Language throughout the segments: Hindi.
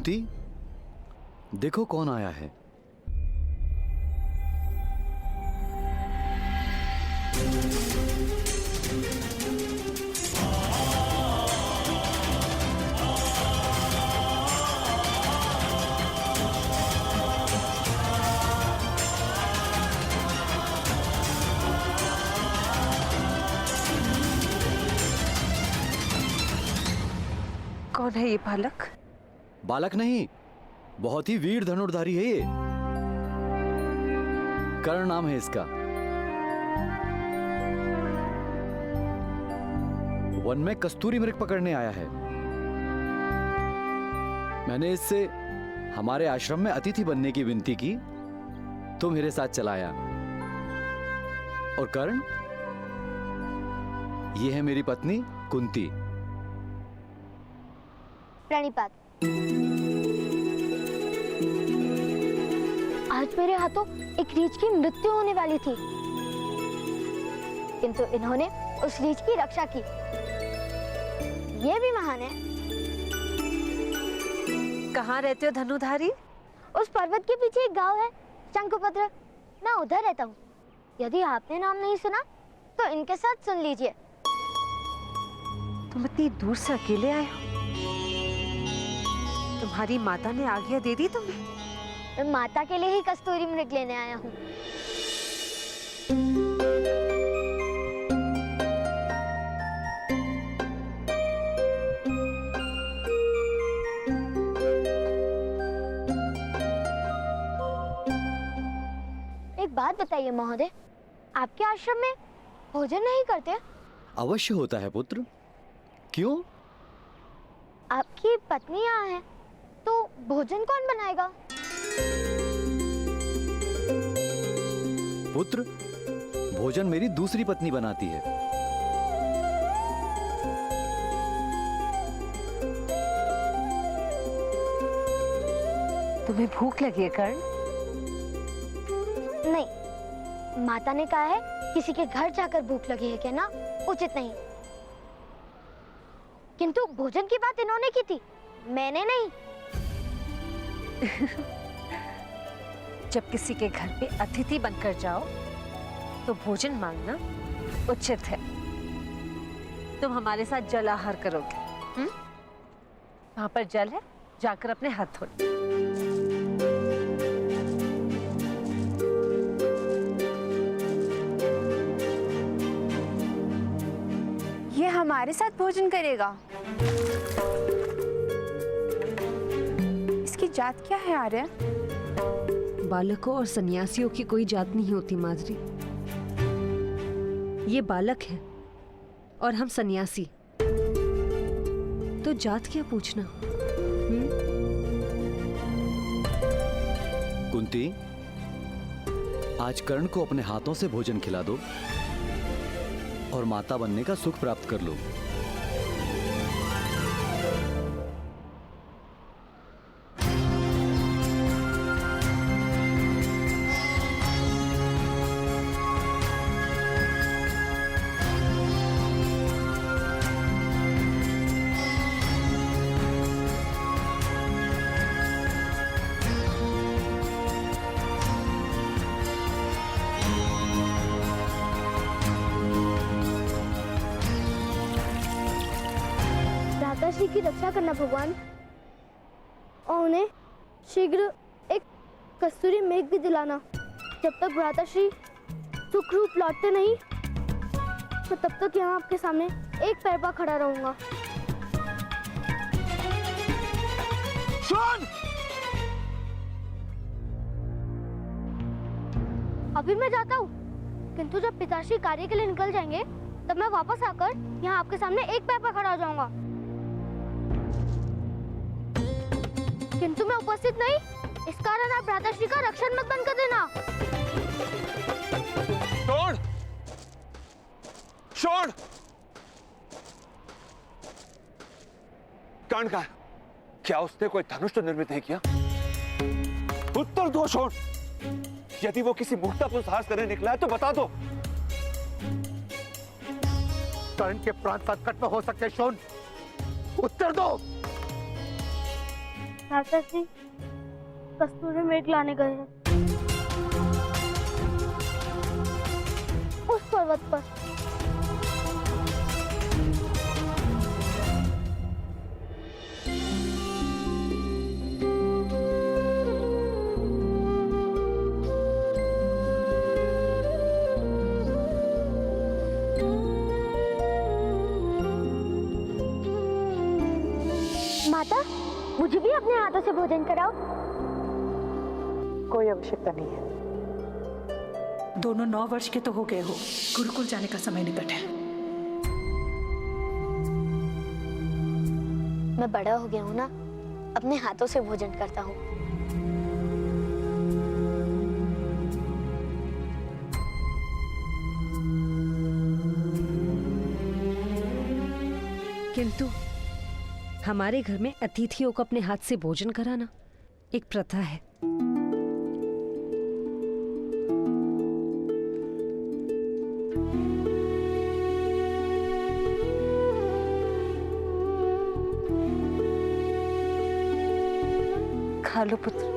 कुंती, देखो कौन आया है। कौन है ये बालक? बालक नहीं, बहुत ही वीर धनुर्धारी है ये। कर्ण नाम है इसका। वन में कस्तूरी मृग पकड़ने आया है। मैंने इससे हमारे आश्रम में अतिथि बनने की विनती की तो मेरे साथ चलाया। और कर्ण, ये है मेरी पत्नी कुंती। प्रणिपात। आज मेरे हाथों एक रीछ की मृत्यु होने वाली थी, किंतु इन्होंने उस रीछ की रक्षा की। ये भी महान है। कहाँ रहते हो धनुधारी? उस पर्वत के पीछे एक गांव है, शंकुपत्र। मैं उधर रहता हूँ। यदि आपने नाम नहीं सुना तो इनके साथ सुन लीजिए। तुम इतनी दूर से अकेले आए हो? तुम्हारी माता ने आज्ञा दे दी तुम्हें? मैं माता के लिए ही कस्तूरी मृग लेने आया हूँ। एक बात बताइए महोदय, आपके आश्रम में भोजन नहीं करते? अवश्य होता है पुत्र। क्यों? आपकी पत्नी यहाँ है तो भोजन कौन बनाएगा? पुत्र, भोजन मेरी दूसरी पत्नी बनाती है। तुम्हें भूख लगी है कर्ण? नहीं, माता ने कहा है किसी के घर जाकर भूख लगी है कहना उचित नहीं। किंतु भोजन की बात इन्होंने की थी, मैंने नहीं। जब किसी के घर पे अतिथि बनकर जाओ तो भोजन मांगना उचित है। तुम हमारे साथ जल आहार करोगे। वहां पर जल है, जाकर अपने हाथ धो। ये हमारे साथ भोजन करेगा? इसकी जात क्या है आर्य? बालकों और सन्यासियों की कोई जात नहीं होती माधुरी। ये बालक है और हम सन्यासी, तो जात क्या पूछना? कुंती, आज कर्ण को अपने हाथों से भोजन खिला दो और माता बनने का सुख प्राप्त कर लो। भ्राताश्री की रक्षा करना भगवान, और उन्हें शीघ्र एक कस्तूरी मेघ भी दिलाना। जब तक भ्राताश्री सुखरूप लौटते नहीं, तो तब तक यहाँ आपके सामने एक पैर पर खड़ा रहूंगा। सुन! अभी मैं जाता हूँ, किंतु जब पिताश्री कार्य के लिए निकल जाएंगे, तब मैं वापस आकर यहाँ आपके सामने एक पैर पर खड़ा हो जाऊंगा। किंतु मैं उपस्थित नहीं, इस कारण आप भ्राताश्री का रक्षण मत बंद कर देना। छोड़! छोड़! कर्ण का क्या उसने कोई धनुष तो निर्मित नहीं किया? उत्तर दो छोड़! यदि वो किसी मुक्ता पर साहस करने निकला है तो बता दो। कर्ण के प्राण संकट में हो सकते शोन, उत्तर दो। भ्राता जी कस्तूरी मेघ लाने गए हैं उस पर्वत पर। माता, मुझे भी अपने हाथों से भोजन कराओ। कोई आवश्यकता नहीं है। दोनों 9 वर्ष के तो हो गए हो, गुरुकुल जाने का समय निकट है। मैं बड़ा हो गया हूँ ना, अपने हाथों से भोजन करता हूँ। किंतु हमारे घर में अतिथियों को अपने हाथ से भोजन कराना एक प्रथा है। खा लो पुत्र।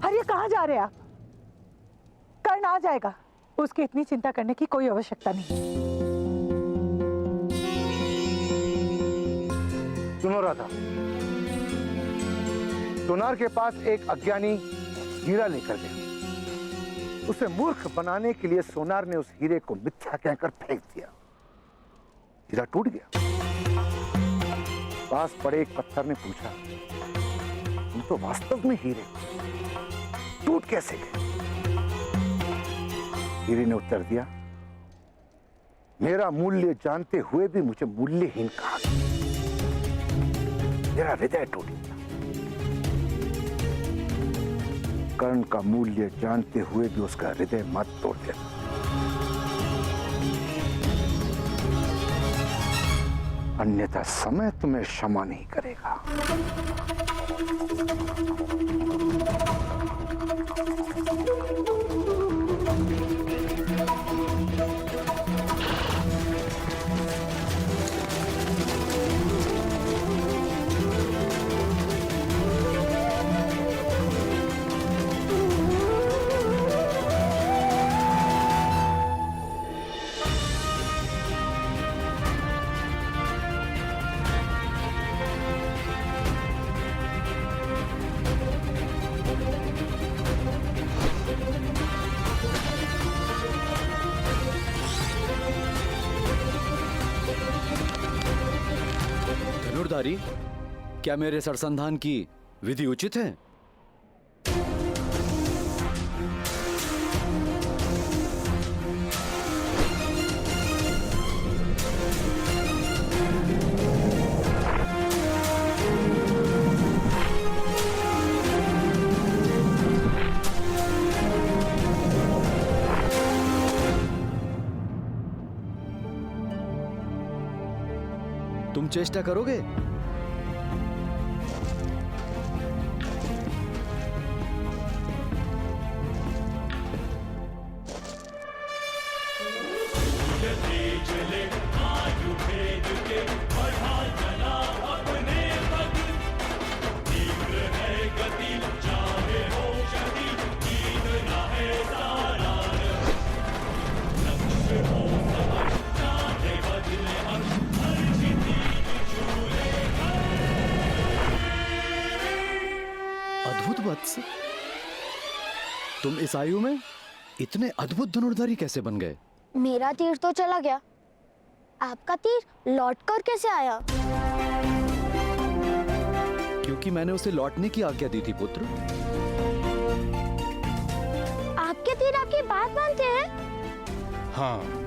आर्य कहाँ जा रहे आप? कर्ण आ जाएगा, उसकी इतनी चिंता करने की कोई आवश्यकता नहीं। सुनो राधा, सोनार के पास एक अज्ञानी हीरा लेकर गया। उसे मूर्ख बनाने के लिए सोनार ने उस हीरे को मिथ्या कहकर फेंक दिया। हीरा टूट गया। पास पड़े एक पत्थर ने पूछा, तुम तो वास्तव में हीरे, टूट कैसे गए? हीरे ने उत्तर दिया, मेरा मूल्य जानते हुए भी मुझे मूल्यहीन कहा गया। मेरा हृदय टूट गया। कर्ण का मूल्य जानते हुए भी उसका हृदय मत तोड़ देना। अन्यथा समय तुम्हें क्षमा नहीं करेगा। धनुर्धारी, क्या मेरे सरसंधान की विधि उचित है? तुम चेष्टा करोगे? तीव्र है गति चाहे हो शक्ति जीतना है वत्स, तुम इस आयु में इतने अद्भुत धनुर्धारी कैसे बन गए? मेरा तीर तो चला गया, आपका तीर लौटकर कैसे आया? क्योंकि मैंने उसे लौटने की आज्ञा दी थी पुत्र। आपके तीर आपकी बात मानते हैं? हाँ,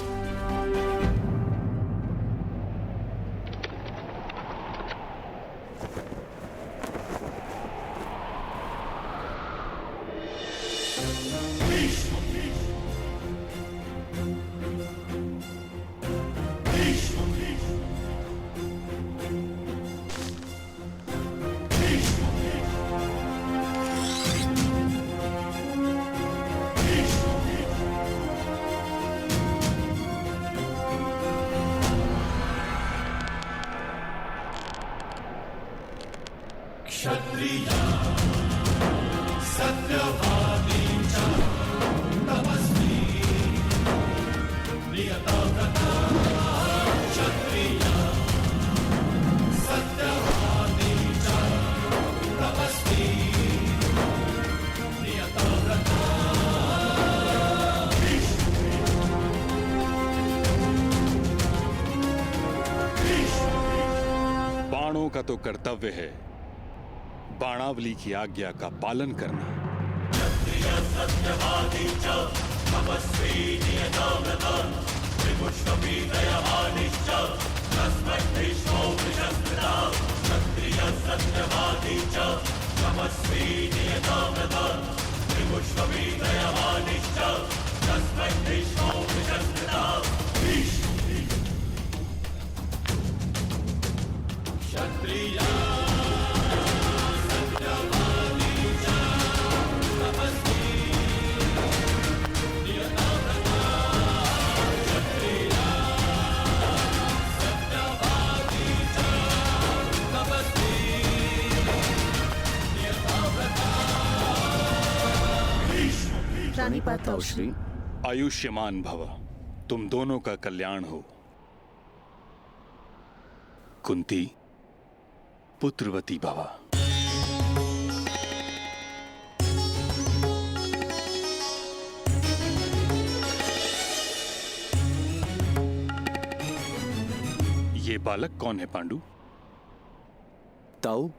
बाणों का तो कर्तव्य है बाणावली की आज्ञा का पालन करना। ताऊश्री, आयुष्यमान भव, तुम दोनों का कल्याण हो। कुंती, पुत्रवती भवा। ये बालक कौन है पांडु? ताऊ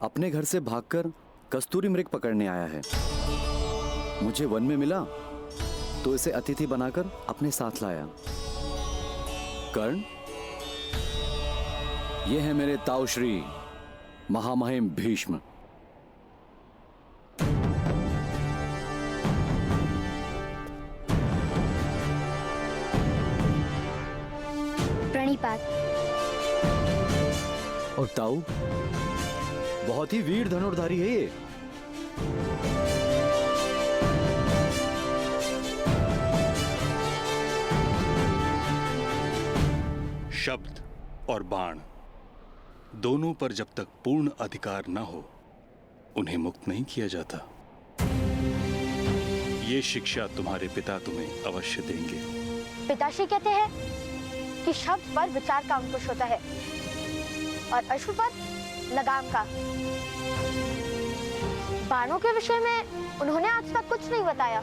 अपने घर से भागकर कस्तूरी मृग पकड़ने आया है। मुझे वन में मिला तो इसे अतिथि बनाकर अपने साथ लाया। कर्ण, ये है मेरे ताऊ श्री महामहिम भीष्म। प्रणिपात। और ताऊ बहुत ही वीर धनुर्धारी है ये। शब्द और बाण दोनों पर जब तक पूर्ण अधिकार न हो उन्हें मुक्त नहीं किया जाता। ये शिक्षा तुम्हारे पिता तुम्हें अवश्य देंगे। पिताश्री कहते हैं कि शब्द पर विचार का अंकुश होता है और अश्व पर लगाम का। बाणों के विषय में उन्होंने आज तक कुछ नहीं बताया।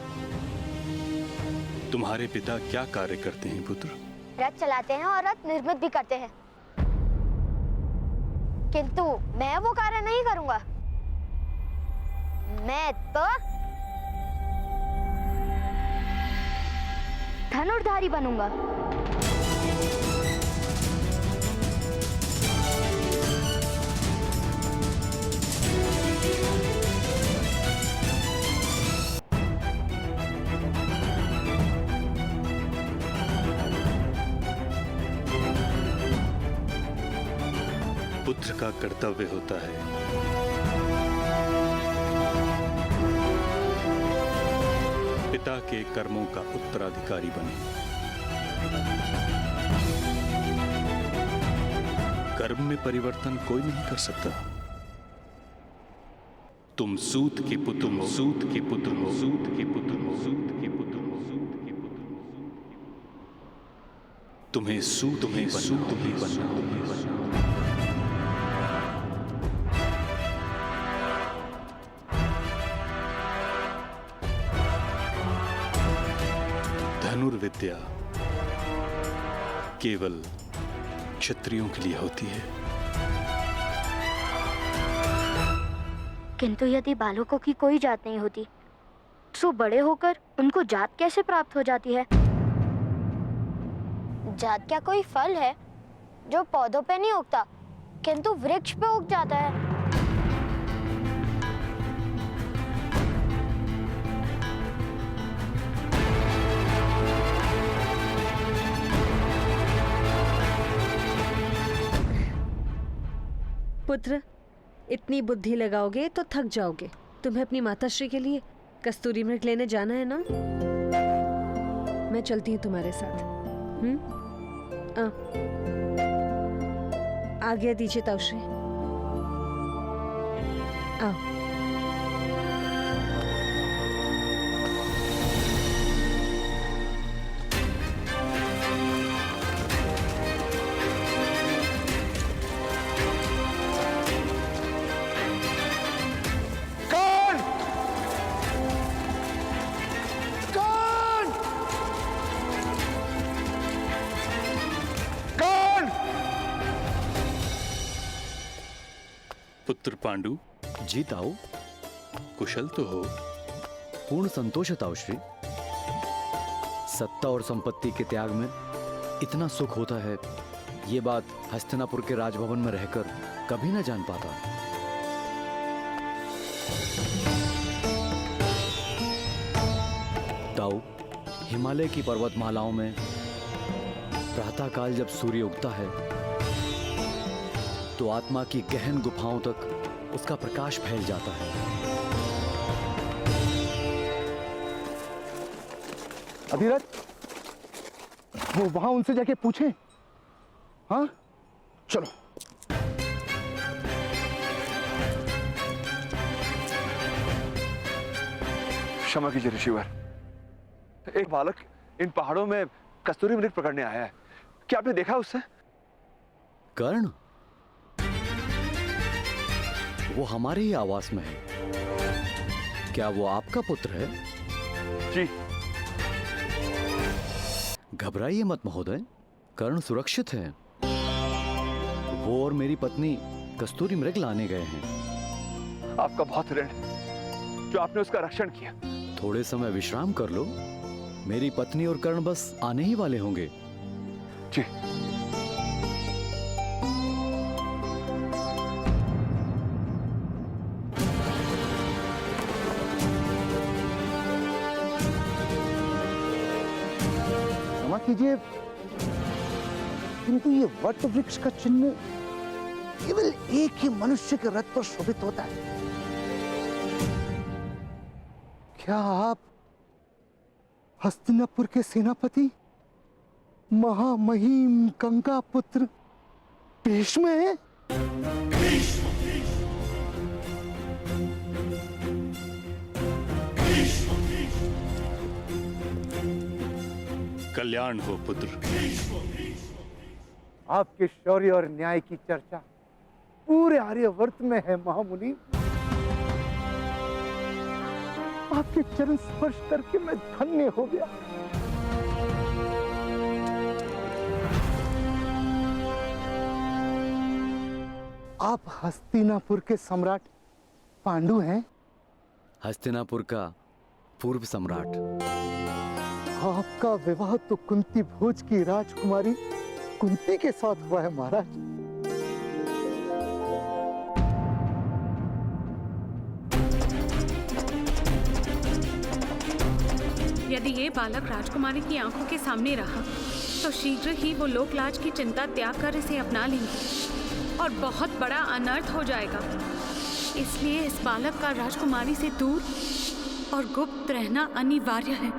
तुम्हारे पिता क्या कार्य करते हैं पुत्र? रथ चलाते हैं और रथ निर्मित भी करते हैं, किंतु मैं वो कार्य नहीं करूंगा। मैं तो धनुर्धारी बनूंगा। पुत्र का कर्तव्य होता है पिता के कर्मों का उत्तराधिकारी बने। कर्म में परिवर्तन कोई नहीं कर सकता। तुम सूत के पुत्र, सूत के पुत्र, सूत के पुत्र, सूत के पुत्र, सूत के पुत्र, तुम्हें सूत ही बनना। विद्या केवल क्षत्रियों के लिए होती है। किंतु यदि बालकों की कोई जात नहीं होती तो बड़े होकर उनको जात कैसे प्राप्त हो जाती है? जात क्या कोई फल है जो पौधों पे नहीं उगता किंतु वृक्ष पे उग जाता है? पुत्र, इतनी बुद्धि लगाओगे तो थक जाओगे। तुम्हें अपनी माताश्री के लिए कस्तूरी मृग लेने जाना है ना? मैं चलती हूँ तुम्हारे साथ। आज्ञा दीजिए ताऊश्री। आओ। पुत्र पांडु, जी ताऊ। कुशल तो हो? पूर्ण संतोष है ताऊश्री। सत्ता और संपत्ति के त्याग में इतना सुख होता है, ये बात हस्तिनापुर के राजभवन में रहकर कभी न जान पाता। ताऊ, हिमालय की पर्वतमालाओं में प्रातःकाल जब सूर्य उगता है तो आत्मा की गहन गुफाओं तक उसका प्रकाश फैल जाता है। अधीरज, वो वहां उनसे जाके पूछें। हाँ, चलो। क्षमा कीजिए ऋषिवर, एक बालक इन पहाड़ों में कस्तूरी मृग पकड़ने आया है। क्या आपने देखा उससे? कर्ण? वो हमारे ही आवास में है। क्या वो आपका पुत्र है? जी। घबराइए मत महोदय, कर्ण सुरक्षित है। वो और मेरी पत्नी कस्तूरी मृग लाने गए हैं। आपका बहुत ऋण जो आपने उसका रक्षण किया। थोड़े समय विश्राम कर लो, मेरी पत्नी और कर्ण बस आने ही वाले होंगे। जी। क्षमा कीजिए, किंतु ये वट वृक्ष का चिन्ह केवल एक ही मनुष्य के रथ पर शोभित होता है। क्या आप हस्तिनापुर के सेनापति महामहिम गंगा पुत्र भीष्म हैं? कल्याण हो पुत्र। आपके शौर्य और न्याय की चर्चा पूरे आर्यवर्त में है महामुनि। आपके चरण स्पर्श करके मैं धन्य हो गया। आप हस्तिनापुर के सम्राट पांडु हैं? हस्तिनापुर का पूर्व सम्राट। आपका विवाह तो कुंती भोज की राजकुमारी कुंती के साथ हुआ है महाराज। यदि ये बालक राजकुमारी की आंखों के सामने रहा तो शीघ्र ही वो लोकलाज की चिंता त्याग कर इसे अपना लेंगे और बहुत बड़ा अनर्थ हो जाएगा। इसलिए इस बालक का राजकुमारी से दूर और गुप्त रहना अनिवार्य है।